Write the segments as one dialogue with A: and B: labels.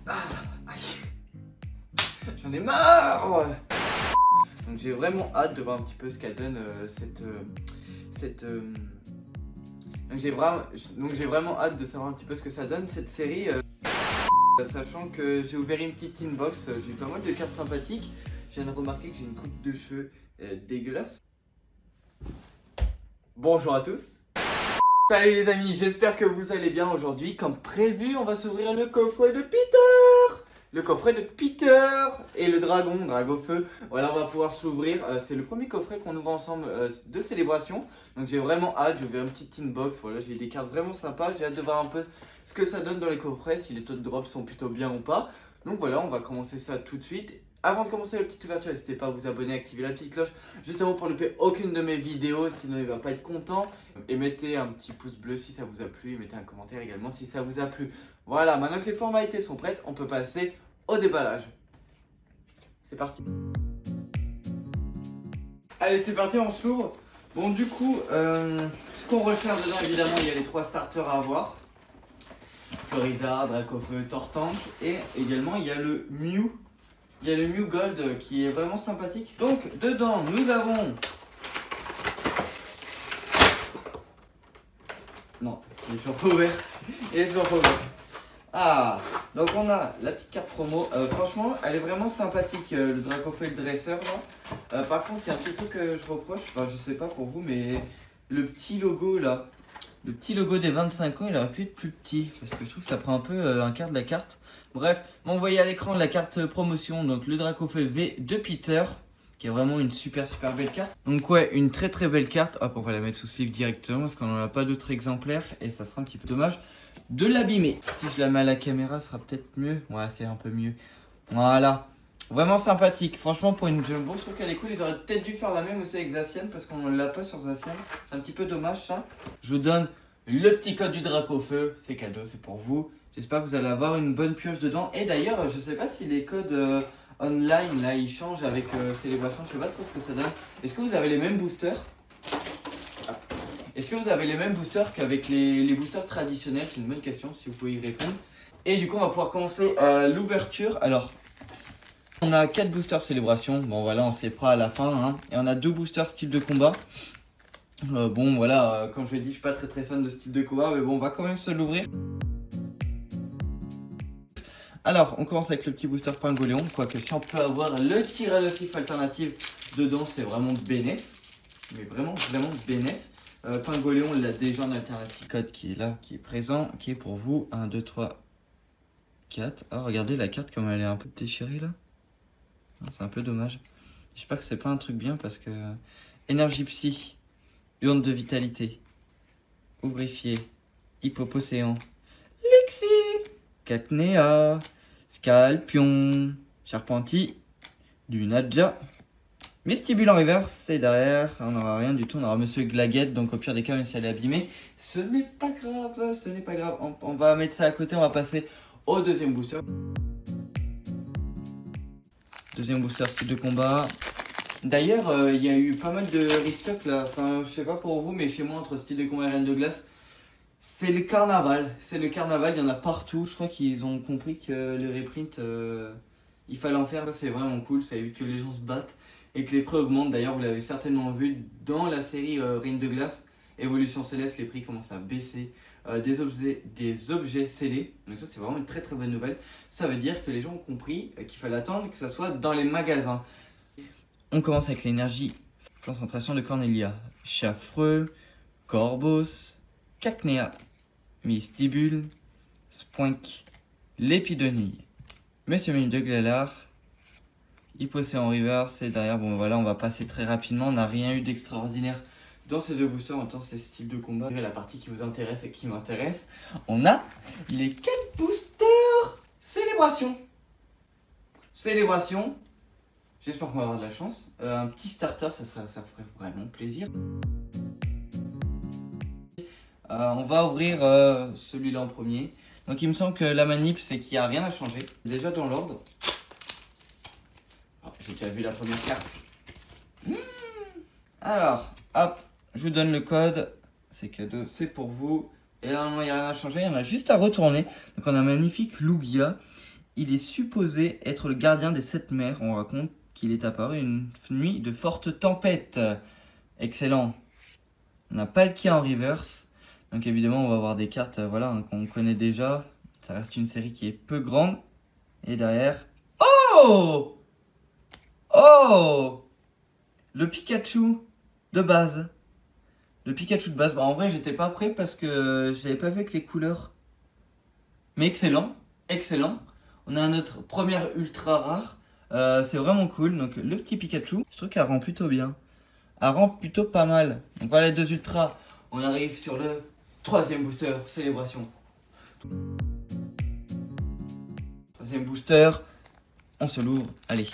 A: Ah, aïe. J'en ai marre. Donc j'ai vraiment hâte de voir un petit peu ce qu'elle donne cette donc j'ai vraiment hâte de savoir un petit peu ce que ça donne cette série, sachant que j'ai ouvert une petite inbox, j'ai eu pas mal de cartes sympathiques. Je viens de remarquer que j'ai une coupe de cheveux dégueulasse. Bonjour à tous. Salut les amis, j'espère que vous allez bien aujourd'hui. Comme prévu, on va s'ouvrir le coffret de Peter. Le coffret de Peter et le dragon, Dragofeu. Voilà, on va pouvoir s'ouvrir. C'est le premier coffret qu'on ouvre ensemble de célébration. Donc j'ai vraiment hâte, j'ai ouvert une petite inbox. Voilà, j'ai des cartes vraiment sympas. J'ai hâte de voir un peu ce que ça donne dans les coffrets, si les taux de drop sont plutôt bien ou pas. Donc voilà, on va commencer ça tout de suite. Avant de commencer la petite ouverture, n'hésitez pas à vous abonner, activer la petite cloche, justement pour ne louper aucune de mes vidéos, sinon il va pas être content. Et mettez un petit pouce bleu si ça vous a plu, et mettez un commentaire également si ça vous a plu. Voilà, maintenant que les formalités sont prêtes, on peut passer au déballage. C'est parti. Allez, c'est parti, on s'ouvre. Bon, du coup, ce qu'on recherche dedans, évidemment, il y a les 3 starters à avoir. Florizard, Dracofeu, Tortank, et également il y a le Mew. Il y a le Mew Gold qui est vraiment sympathique. Donc, dedans, nous avons... Non, il est toujours pas ouvert. Il est toujours pas ouvert. Ah, donc on a la petite carte promo. Franchement, elle est vraiment sympathique, le Dracofeu et le Dresseur là. Par contre, il y a un petit truc que je reproche, enfin je sais pas pour vous, mais le petit logo là, le petit logo des 25 ans, il aurait pu être plus petit, parce que je trouve que ça prend un peu un quart de la carte. Bref, on voyait à l'écran la carte promotion, donc le Dracofeu V de Peter, qui est vraiment une super belle carte. Donc ouais, une très belle carte. Hop, on va la mettre sous sleeve directement, parce qu'on n'en a pas d'autres exemplaires, et ça sera un petit peu dommage de l'abîmer. Si je la mets à la caméra, ce sera peut-être mieux. Ouais, c'est un peu mieux. Voilà. Vraiment sympathique. Franchement, pour une Jumbo, je trouve qu'elle est cool. Ils auraient peut-être dû faire la même aussi avec Zacian, parce qu'on ne l'a pas sur Zacian. C'est un petit peu dommage ça. Je vous donne le petit code du Dracofeu. C'est cadeau, c'est pour vous. J'espère que vous allez avoir une bonne pioche dedans. Et d'ailleurs, je sais pas si les codes online, là, ils changent avec Célébration. Je sais pas trop ce que ça donne. Est-ce que vous avez les mêmes boosters? Est-ce que vous avez les mêmes boosters qu'avec les boosters traditionnels? C'est une bonne question, si vous pouvez y répondre. Et du coup, on va pouvoir commencer l'ouverture. Alors, on a 4 boosters célébration. Bon, voilà, on se les fera à la fin. Hein. Et on a 2 boosters style de combat. Bon, voilà, comme je l'ai dit, je suis pas très fan de style de combat. Mais bon, on va quand même se l'ouvrir. Alors, on commence avec le petit booster Pingoléon. Quoique, si on peut avoir le Tyrannosif alternative dedans, c'est vraiment bénéf. Mais vraiment bénéf. Pingoléon, on l'a déjà en alternative. Code qui est là, qui est présent, qui est pour vous. 1, 2, 3, 4. Ah, regardez la carte comme elle est un peu déchirée là. C'est un peu dommage. J'espère que c'est pas un truc bien parce que... Énergie Psy, Urne de Vitalité, Ouvrifié, Hippopocéan, Lexi, Cacnea, Scalpion, Charpenti, Lunadja, Mystibule en reverse, et derrière, on n'aura rien du tout, on aura Monsieur Glaguette, donc au pire des cas, même si elle est abîmée, ce n'est pas grave, ce n'est pas grave. On va mettre ça à côté, on va passer au deuxième booster. Deuxième booster style de combat. D'ailleurs, il y a eu pas mal de restock là, enfin je sais pas pour vous, mais chez moi, entre style de combat et Reine de Glace, c'est le carnaval, il y en a partout. Je crois qu'ils ont compris que le reprint, il fallait en faire, c'est vraiment cool, ça évite que les gens se battent et que les prix augmentent. D'ailleurs, vous l'avez certainement vu dans la série Reine de Glace, Évolution Céleste, les prix commencent à baisser. Des objets scellés, donc ça c'est vraiment une très bonne nouvelle. Ça veut dire que les gens ont compris qu'il fallait attendre que ça soit dans les magasins. On commence avec l'énergie concentration de Cornelia, Chaffreux, Corbos, Cacnea, Mystibule, Spoink, Lépidonie, Monsieur Mine de Glalard, Hippocéan Reverse, et derrière, bon voilà, on va passer très rapidement, on n'a rien eu d'extraordinaire dans ces deux boosters, en même temps c'est style de combat. La partie qui vous intéresse et qui m'intéresse, on a les 4 boosters Célébration. J'espère qu'on va avoir de la chance. Un petit starter, ça ferait vraiment plaisir. On va ouvrir celui-là en premier. Donc il me semble que la manip, c'est qu'il n'y a rien à changer. Déjà dans l'ordre. Oh, j'ai déjà vu la première carte. Alors, hop, je vous donne le code. C'est cadeau, c'est pour vous. Et normalement, il n'y a rien à changer. Il y en a juste à retourner. Donc on a un magnifique Lugia. Il est supposé être le gardien des 7 mers. On raconte qu'il est apparu une nuit de forte tempête. Excellent. On a Palkia en reverse. Donc évidemment, on va avoir des cartes voilà, hein, qu'on connaît déjà. Ça reste une série qui est peu grande. Et derrière... Oh! Oh! Le Pikachu de base. Le Pikachu de base. Bah, en vrai, j'étais pas prêt parce que j'avais pas vu avec les couleurs. Mais excellent. Excellent. On a un autre première ultra rare. C'est vraiment cool. Donc le petit Pikachu, je trouve qu'elle rend plutôt bien. Elle rend plutôt pas mal. Donc voilà les deux ultras. On arrive sur le troisième booster, célébration. Troisième booster, on se l'ouvre. Allez.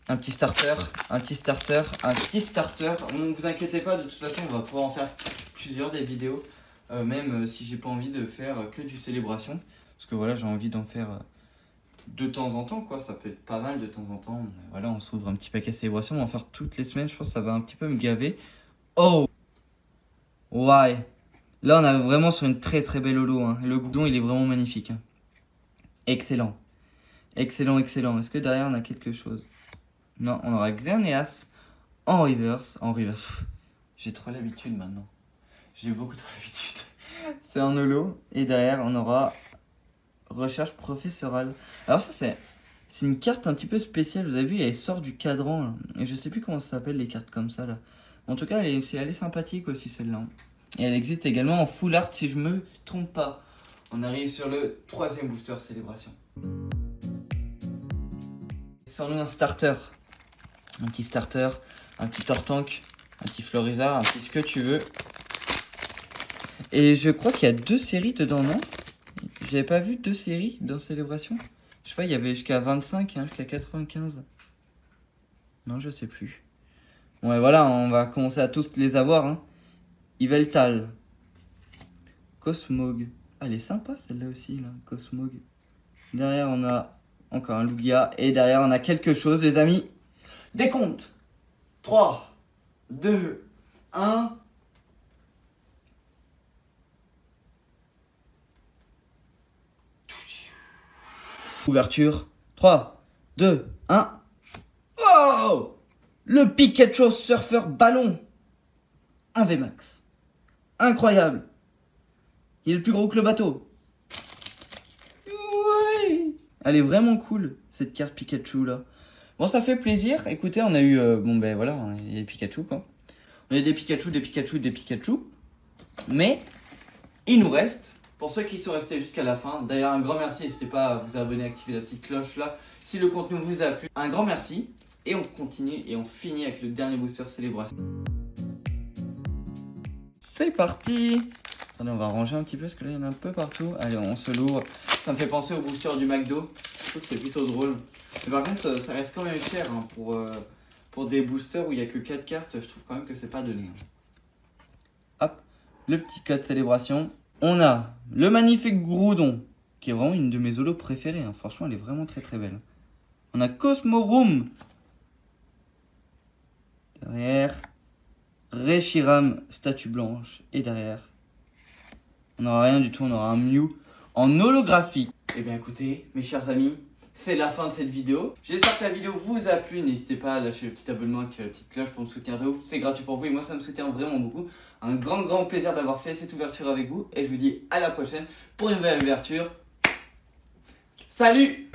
A: Un petit starter, un petit starter, un petit starter. Ne vous inquiétez pas, de toute façon, on va pouvoir en faire plusieurs des vidéos. Même si j'ai pas envie de faire que du célébration. Parce que voilà, j'ai envie d'en faire de temps en temps, quoi. Ça peut être pas mal de temps en temps. Voilà, on s'ouvre un petit paquet célébration. On va en faire toutes les semaines. Je pense que ça va un petit peu me gaver. Oh! Ouais. Là, on est vraiment sur une très très belle holo. Hein. Le goudon, il est vraiment magnifique. Hein. Excellent. Excellent, excellent. Est-ce que derrière, on a quelque chose? Non, on aura Xerneas en reverse. En reverse. J'ai trop l'habitude maintenant. J'ai beaucoup trop l'habitude. C'est en holo. Et derrière, on aura recherche professorale. Alors ça, c'est une carte un petit peu spéciale. Vous avez vu, elle sort du cadran. Là. Et je sais plus comment ça s'appelle, les cartes comme ça. Là. En tout cas, elle est sympathique aussi, celle-là. Et elle existe également en full art, si je me trompe pas. On arrive sur le troisième booster célébration. Sans nous un starter. Un petit starter, un petit Tortank, un petit Florizard, un petit ce que tu veux. Et je crois qu'il y a 2 séries dedans, non? J'avais pas vu 2 séries dans Célébration. Je sais pas, il y avait jusqu'à 25, hein, jusqu'à 95. Non, je sais plus. Bon, et voilà, on va commencer à tous les avoir. Hein. Yveltal. Cosmog. Ah, elle est sympa celle-là aussi, là, Cosmog. Derrière, on a encore un Lugia. Et derrière, on a quelque chose, les amis. Décompte. 3, 2, 1. Ouverture. 3, 2, 1. Oh! Le Pikachu Surfer Ballon. Un VMAX. Incroyable. Il est le plus gros que le bateau. Ouais. Elle est vraiment cool, cette carte Pikachu là. Bon, ça fait plaisir. Écoutez, on a eu... bon, ben voilà, il y a des Pikachu quoi. On a des Pikachu, des Pikachu, des Pikachu. Mais, il nous reste... Pour ceux qui sont restés jusqu'à la fin, d'ailleurs un grand merci, n'hésitez pas à vous abonner, à activer la petite cloche là, si le contenu vous a plu. Un grand merci, et on continue et on finit avec le dernier booster célébration. C'est parti! Attendez, on va ranger un petit peu parce que là il y en a un peu partout. Allez, on se l'ouvre. Ça me fait penser au booster du McDo, je trouve que c'est plutôt drôle. Mais par contre, ça reste quand même cher hein, pour des boosters où il n'y a que 4 cartes, je trouve quand même que c'est pas donné. Hein. Hop, le petit code célébration. On a le magnifique Groudon, qui est vraiment une de mes holos préférées. Hein. Franchement, elle est vraiment très très belle. On a Cosmoroom. Derrière, Reshiram, statue blanche. Et derrière, on n'aura rien du tout. On aura un Mew en holographique. Eh bien écoutez, mes chers amis, c'est la fin de cette vidéo. J'espère que la vidéo vous a plu. N'hésitez pas à lâcher le petit abonnement, activer la petite cloche pour me soutenir de ouf. C'est gratuit pour vous et moi ça me soutient vraiment beaucoup. Un grand plaisir d'avoir fait cette ouverture avec vous. Et je vous dis à la prochaine pour une nouvelle ouverture. Salut!